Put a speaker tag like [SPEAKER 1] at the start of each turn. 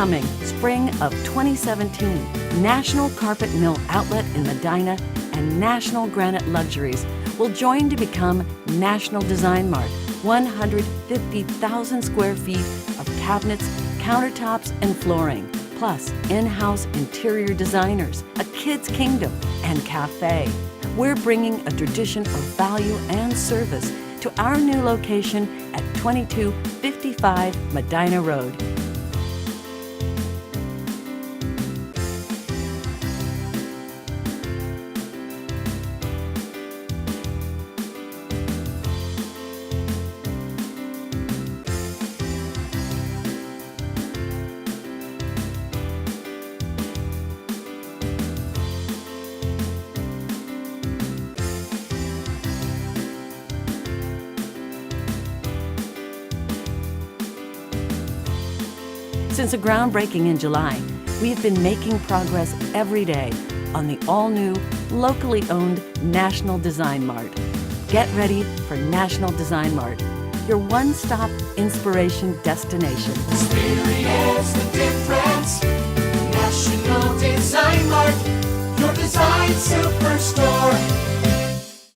[SPEAKER 1] Coming spring of 2017, National Carpet Mill Outlet in Medina and National Granite Luxuries will join to become National Design Mart. 150,000 square feet of cabinets, countertops, and flooring, plus in-house interior designers, a kids' kingdom, and cafe. We're bringing a tradition of value and service to our new location at 2255 Medina Road. Since a groundbreaking in July, we've been making progress every day on the all-new, locally owned National Design Mart. Get ready for National Design Mart, your one-stop inspiration destination.
[SPEAKER 2] Experience the difference. National Design Mart, your design superstore.